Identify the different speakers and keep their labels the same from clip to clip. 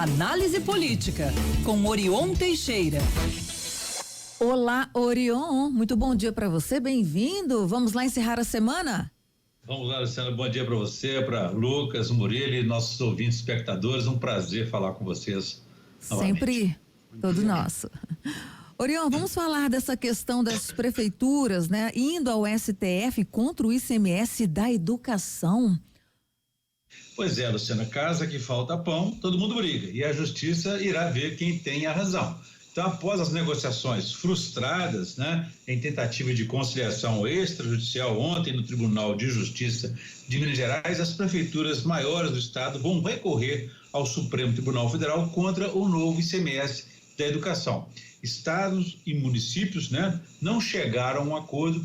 Speaker 1: Análise Política, com Orion Teixeira.
Speaker 2: Olá, Orion, muito bom dia para você, bem-vindo. Vamos lá encerrar a semana?
Speaker 3: Vamos lá, Luciana, bom dia para você, para Lucas, Murilo e nossos ouvintes espectadores, um prazer falar com vocês novamente.
Speaker 2: Sempre, todo nosso. Orion, vamos falar dessa questão das prefeituras, né, indo ao STF contra o ICMS da educação.
Speaker 3: Pois é, Luciana, casa que falta pão, todo mundo briga e a justiça irá ver quem tem a razão. Então, após as negociações frustradas, né, em tentativa de conciliação extrajudicial ontem no Tribunal de Justiça de Minas Gerais, as prefeituras maiores do estado vão recorrer ao Supremo Tribunal Federal contra o novo ICMS da educação. Estados e municípios, né, não chegaram a um acordo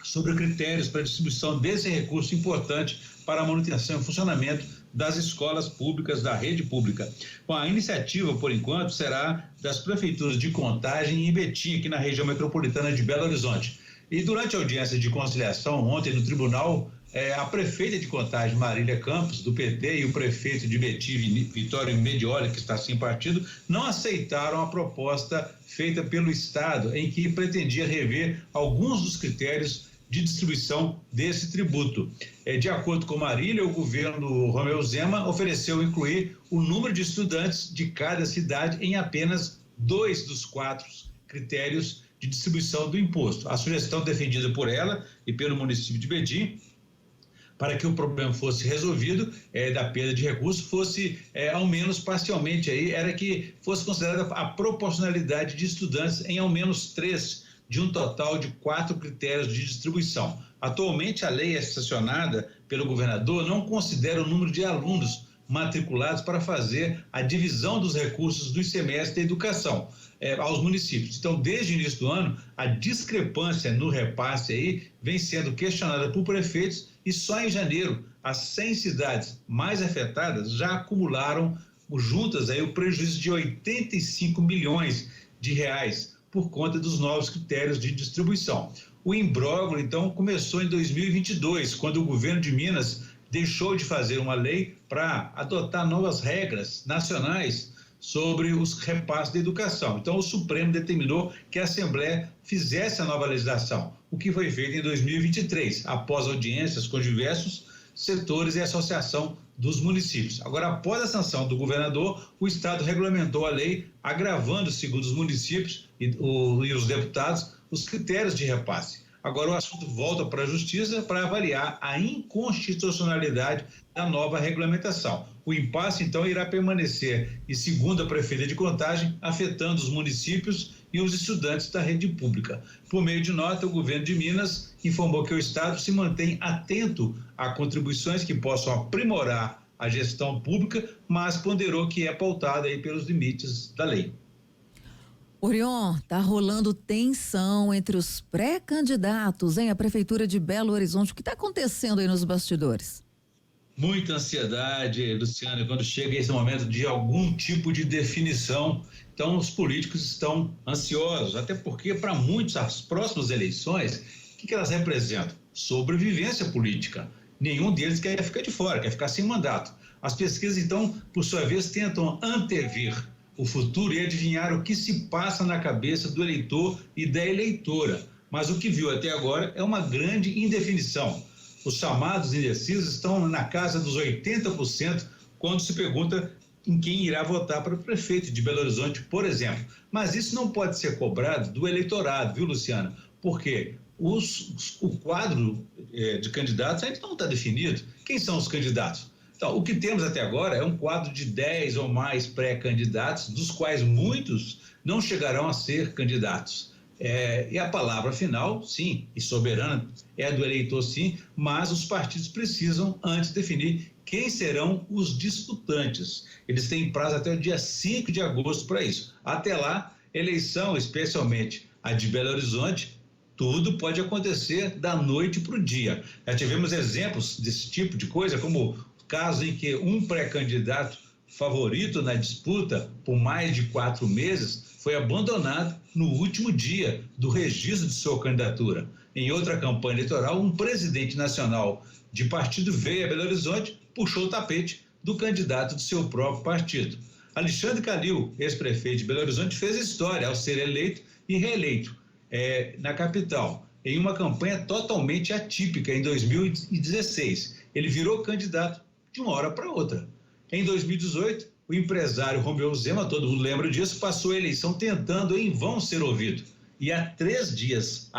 Speaker 3: sobre critérios para a distribuição desse recurso importante para a manutenção e funcionamento das escolas públicas da rede pública. Bom, a iniciativa, por enquanto, será das prefeituras de Contagem e Betim, aqui na região metropolitana de Belo Horizonte. E durante a audiência de conciliação ontem no tribunal, a prefeita de Contagem, Marília Campos, do PT, e o prefeito de Betim, Vitório Medioli, que está sem partido, não aceitaram a proposta feita pelo Estado, em que pretendia rever alguns dos critérios de distribuição desse tributo. De acordo com Marília, o governo Romeu Zema ofereceu incluir o número de estudantes de cada cidade em apenas 2 dos 4 critérios de distribuição do imposto. A sugestão defendida por ela e pelo município de Betim, para que o problema fosse resolvido, da perda de recursos, fosse ao menos parcialmente aí, era que fosse considerada a proporcionalidade de estudantes em ao menos 3 de um total de 4 critérios de distribuição. Atualmente, a lei sancionada pelo governador não considera o número de alunos matriculados para fazer a divisão dos recursos do ICMS da educação aos municípios. Então, desde o início do ano, a discrepância no repasse aí vem sendo questionada por prefeitos e só em janeiro as 100 cidades mais afetadas já acumularam juntas aí o prejuízo de 85 milhões de reais por conta dos novos critérios de distribuição. O imbróglio, então, começou em 2022, quando o governo de Minas deixou de fazer uma lei para adotar novas regras nacionais sobre os repasses da educação. Então, o Supremo determinou que a Assembleia fizesse a nova legislação, o que foi feito em 2023, após audiências com diversos setores e associação dos municípios. Agora, após a sanção do governador, o Estado regulamentou a lei, agravando, segundo os municípios e os deputados, os critérios de repasse. Agora o assunto volta para a Justiça para avaliar a inconstitucionalidade da nova regulamentação. O impasse, então, irá permanecer e, segundo a prefeita de Contagem, afetando os municípios e os estudantes da rede pública. Por meio de nota, o governo de Minas informou que o Estado se mantém atento a contribuições que possam aprimorar a gestão pública, mas ponderou que é pautada aí pelos limites da lei.
Speaker 2: Orion, tá rolando tensão entre os pré-candidatos, hein? A Prefeitura de Belo Horizonte. O que está acontecendo aí nos bastidores?
Speaker 3: Muita ansiedade, Luciana, quando chega esse momento de algum tipo de definição. Então, os políticos estão ansiosos, até porque, para muitos, as próximas eleições, o que elas representam? Sobrevivência política. Nenhum deles quer ficar de fora, quer ficar sem mandato. As pesquisas, então, por sua vez, tentam antever o futuro e adivinhar o que se passa na cabeça do eleitor e da eleitora. Mas o que viu até agora é uma grande indefinição. Os chamados indecisos estão na casa dos 80% quando se pergunta em quem irá votar para o prefeito de Belo Horizonte, por exemplo. Mas isso não pode ser cobrado do eleitorado, viu, Luciana? Porque o quadro de candidatos ainda não está definido. Quem são os candidatos? Então, o que temos até agora é um quadro de 10 ou mais pré-candidatos, dos quais muitos não chegarão a ser candidatos. E a palavra final, sim, e soberana, é a do eleitor, sim, mas os partidos precisam antes definir quem serão os disputantes. Eles têm prazo até o dia 5 de agosto para isso. Até lá, eleição, especialmente a de Belo Horizonte, tudo pode acontecer da noite para o dia. Já tivemos exemplos desse tipo de coisa, como caso em que um pré-candidato favorito na disputa por mais de 4 meses foi abandonado no último dia do registro de sua candidatura. Em outra campanha eleitoral, um presidente nacional de partido veio a Belo Horizonte, puxou o tapete do candidato do seu próprio partido. Alexandre Calil, ex-prefeito de Belo Horizonte, fez história ao ser eleito e reeleito na capital, em uma campanha totalmente atípica em 2016. Ele virou candidato de uma hora para outra. Em 2018, o empresário Romeu Zema, todo mundo lembra disso, passou a eleição tentando em vão ser ouvido. E há 3 dias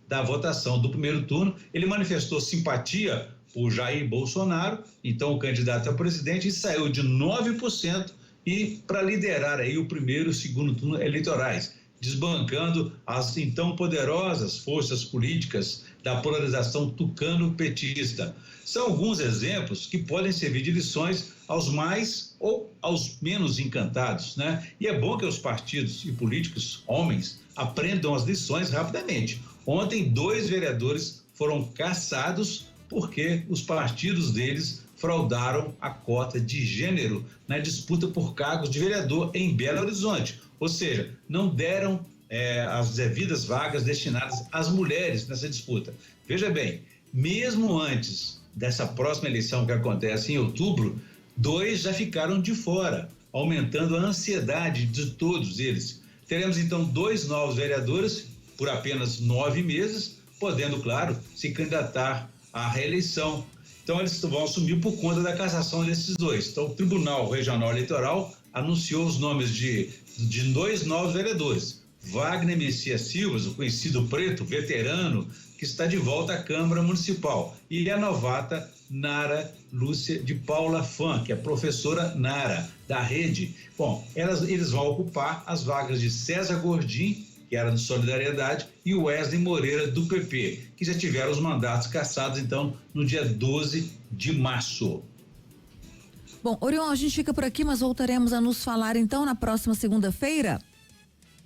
Speaker 3: da votação do primeiro turno, ele manifestou simpatia por Jair Bolsonaro, então o candidato a presidente, e saiu de 9% e para liderar aí o primeiro e segundo turno eleitorais, desbancando as então poderosas forças políticas da polarização tucano-petista. São alguns exemplos que podem servir de lições aos mais ou aos menos encantados, né? E é bom que os partidos e políticos, homens, aprendam as lições rapidamente. Ontem, 2 vereadores foram cassados porque os partidos deles fraudaram a cota de gênero na disputa por cargos de vereador em Belo Horizonte. Ou seja, não deram as devidas vagas destinadas às mulheres nessa disputa. Veja bem, mesmo antes dessa próxima eleição que acontece em outubro, 2 já ficaram de fora, aumentando a ansiedade de todos eles. Teremos então 2 novos vereadores por apenas 9 meses, podendo, claro, se candidatar à reeleição. Então eles vão assumir por conta da cassação desses 2. Então o Tribunal Regional Eleitoral anunciou os nomes de 2 novos vereadores. Wagner Messias Silva, o conhecido preto, veterano, que está de volta à Câmara Municipal. E a novata Nara Lúcia de Paula Fã, que é professora Nara, da rede. Bom, eles vão ocupar as vagas de César Gordim, que era do Solidariedade, e o Wesley Moreira, do PP, que já tiveram os mandatos cassados, então, no dia 12 de março.
Speaker 2: Bom, Orion, a gente fica por aqui, mas voltaremos a nos falar, então, na próxima segunda-feira.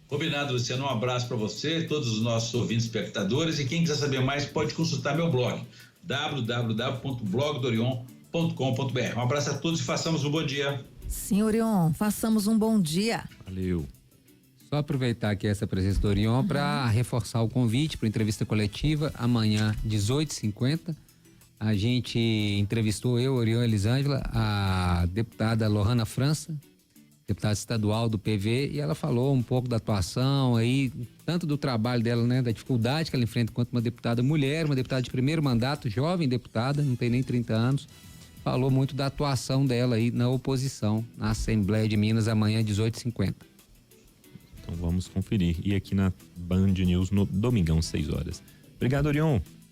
Speaker 3: Combinado, Luciano. Um abraço para você, todos os nossos ouvintes espectadores, e quem quiser saber mais pode consultar meu blog, www.blogdorion.com.br. Um abraço a todos e façamos um bom dia.
Speaker 2: Sim, Orion, façamos um bom dia.
Speaker 4: Valeu. Só aproveitar aqui essa presença do Orion para reforçar o convite para entrevista coletiva amanhã, 18h50. A gente entrevistou Orion Elisângela, a deputada Lohana França, deputada estadual do PV, e ela falou um pouco da atuação aí, tanto do trabalho dela, né, da dificuldade que ela enfrenta enquanto uma deputada mulher, uma deputada de primeiro mandato, jovem deputada, não tem nem 30 anos. Falou muito da atuação dela aí na oposição, na Assembleia de Minas, amanhã, 18h50.
Speaker 5: Então vamos conferir. E aqui na Band News no domingão, 6 horas. Obrigado, Orion.